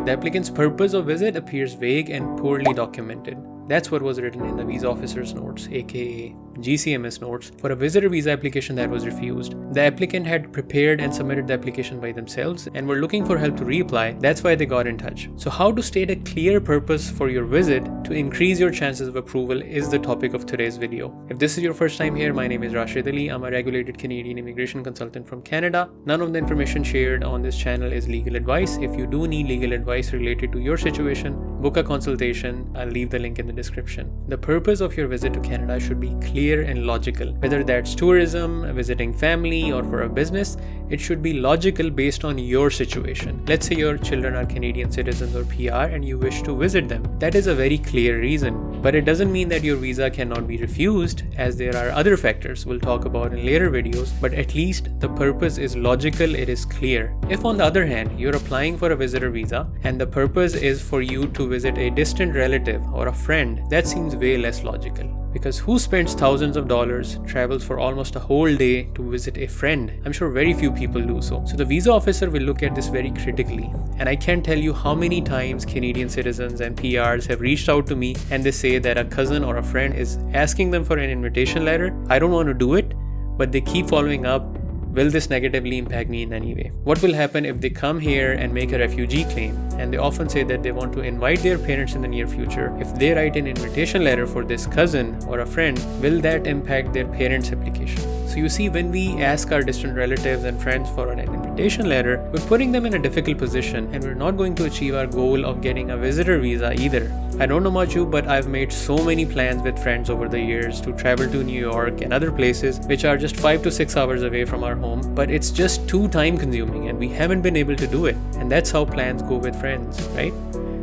The applicant's purpose of visit appears vague and poorly documented. That's what was written in the visa officer's notes, aka GCMS notes, for a visitor visa application that was refused. The applicant had prepared and submitted the application by themselves and were looking for help to reapply. That's why they got in touch. So how to state a clear purpose for your visit to increase your chances of approval is the topic of today's video. If this is your first time here, my name is Rashid Ali. I'm a regulated Canadian immigration consultant from Canada. None of the information shared on this channel is legal advice. If you do need legal advice related to your situation, book a consultation. I'll leave the link in the description. The purpose of your visit to Canada should be clear and logical. Whether that's tourism, visiting family, or for a business, it should be logical based on your situation. Let's say your children are Canadian citizens or PR and you wish to visit them. That is a very clear reason. But it doesn't mean that your visa cannot be refused, as there are other factors we'll talk about in later videos, but at least the purpose is logical, it is clear. If on the other hand, you're applying for a visitor visa and the purpose is for you to visit a distant relative or a friend, that seems way less logical. Because who spends thousands of dollars, travels for almost a whole day to visit a friend? I'm sure very few people do so. So the visa officer will look at this very critically. And I can't tell you how many times Canadian citizens and PRs have reached out to me and they say that a cousin or a friend is asking them for an invitation letter. I don't want to do it, but they keep following up. Will this negatively impact me in any way? What will happen if they come here and make a refugee claim? And they often say that they want to invite their parents in the near future. If they write an invitation letter for this cousin or a friend, will that impact their parents' application? So you see, when we ask our distant relatives and friends for an invitation letter, we're putting them in a difficult position and we're not going to achieve our goal of getting a visitor visa either. I don't know about you, but I've made so many plans with friends over the years to travel to New York and other places which are just 5 to 6 hours away from our home, but it's just too time consuming and we haven't been able to do it. And that's how plans go with friends, right?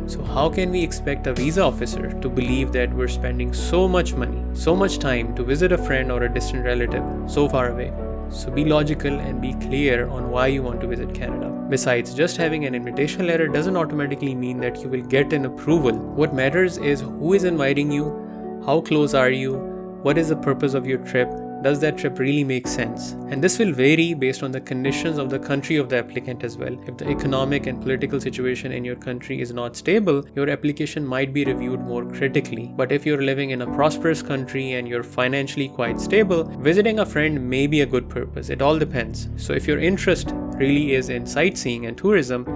So how can we expect a visa officer to believe that we're spending so much money, so much time to visit a friend or a distant relative so far away? So be logical and be clear on why you want to visit Canada. Besides, just having an invitation letter doesn't automatically mean that you will get an approval. What matters is who is inviting you, how close are you, what is the purpose of your trip, does that trip really make sense? And this will vary based on the conditions of the country of the applicant as well. If the economic and political situation in your country is not stable, your application might be reviewed more critically. But if you're living in a prosperous country and you're financially quite stable, visiting a friend may be a good purpose. It all depends. So if your interest really is in sightseeing and tourism,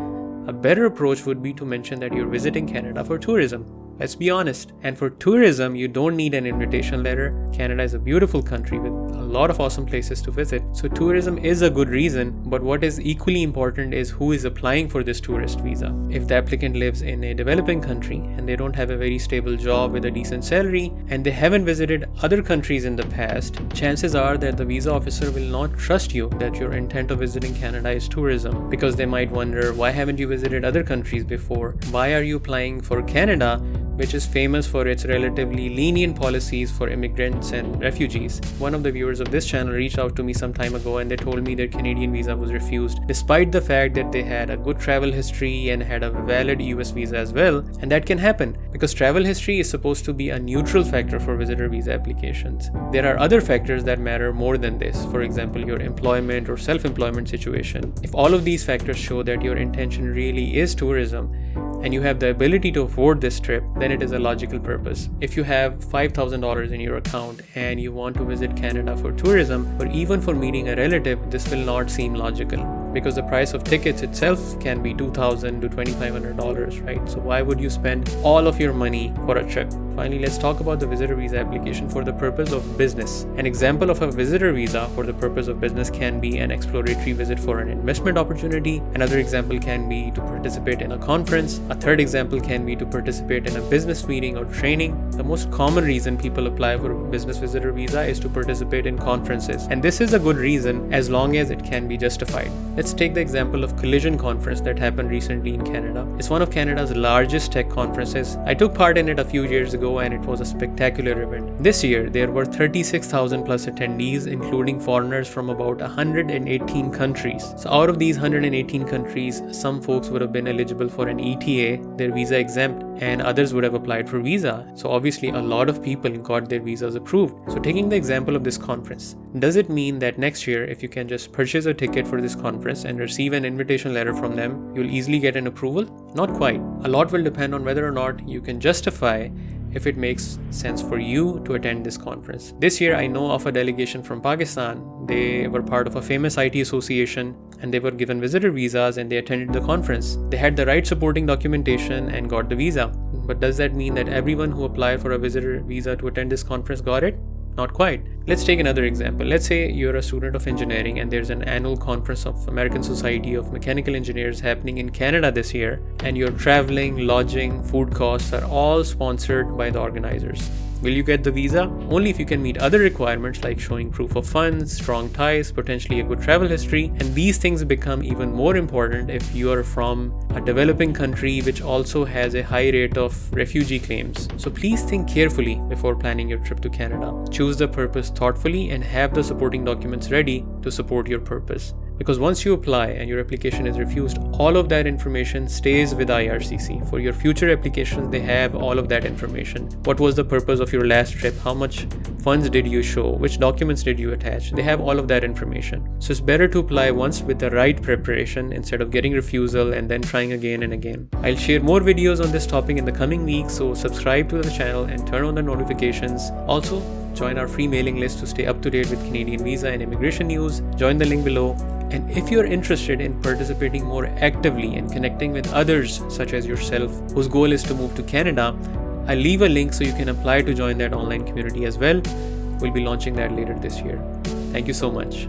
a better approach would be to mention that you're visiting Canada for tourism. Let's be honest. And for tourism, you don't need an invitation letter. Canada is a beautiful country with a lot of awesome places to visit. So tourism is a good reason, but what is equally important is who is applying for this tourist visa. If the applicant lives in a developing country and they don't have a very stable job with a decent salary and they haven't visited other countries in the past, chances are that the visa officer will not trust you that your intent of visiting Canada is tourism, because they might wonder, why haven't you visited other countries before? Why are you applying for Canada, which is famous for its relatively lenient policies for immigrants and refugees? One of the viewers of this channel reached out to me some time ago and they told me their Canadian visa was refused, despite the fact that they had a good travel history and had a valid US visa as well. And that can happen because travel history is supposed to be a neutral factor for visitor visa applications. There are other factors that matter more than this. For example, your employment or self-employment situation. If all of these factors show that your intention really is tourism, and you have the ability to afford this trip, then it is a logical purpose. If you have $5,000 in your account and you want to visit Canada for tourism, or even for meeting a relative, this will not seem logical, because the price of tickets itself can be $2,000 to $2,500, right? So why would you spend all of your money for a trip? Finally, let's talk about the visitor visa application for the purpose of business. An example of a visitor visa for the purpose of business can be an exploratory visit for an investment opportunity. Another example can be to participate in a conference. A third example can be to participate in a business meeting or training. The most common reason people apply for a business visitor visa is to participate in conferences. And this is a good reason as long as it can be justified. Let's take the example of Collision Conference that happened recently in Canada. It's one of Canada's largest tech conferences. I took part in it a few years ago ago, and it was a spectacular event. This year, there were 36,000 plus attendees, including foreigners from about 118 countries. So out of these 118 countries, some folks would have been eligible for an ETA, their visa exempt, and others would have applied for visa. So obviously a lot of people got their visas approved. So taking the example of this conference, does it mean that next year, if you can just purchase a ticket for this conference and receive an invitation letter from them, you'll easily get an approval? Not quite. A lot will depend on whether or not you can justify if it makes sense for you to attend this conference. This year, I know of a delegation from Pakistan. They were part of a famous IT association and they were given visitor visas and they attended the conference. They had the right supporting documentation and got the visa. But does that mean that everyone who applied for a visitor visa to attend this conference got it? Not quite. Let's take another example. Let's say you're a student of engineering and there's an annual conference of American Society of Mechanical Engineers happening in Canada this year, and your traveling, lodging, food costs are all sponsored by the organizers. Will you get the visa? Only if you can meet other requirements like showing proof of funds, strong ties, potentially a good travel history, and these things become even more important if you are from a developing country which also has a high rate of refugee claims. So please think carefully before planning your trip to Canada. Choose the purpose thoughtfully and have the supporting documents ready to support your purpose. Because once you apply and your application is refused, all of that information stays with IRCC. For your future applications, they have all of that information. What was the purpose of your last trip? How much funds did you show? Which documents did you attach? They have all of that information. So it's better to apply once with the right preparation instead of getting refusal and then trying again and again. I'll share more videos on this topic in the coming weeks, so subscribe to the channel and turn on the notifications. Also, join our free mailing list to stay up to date with Canadian visa and immigration news. Join the link below. And if you're interested in participating more actively and connecting with others such as yourself whose goal is to move to Canada, I'll leave a link so you can apply to join that online community as well. We'll be launching that later this year. Thank you so much.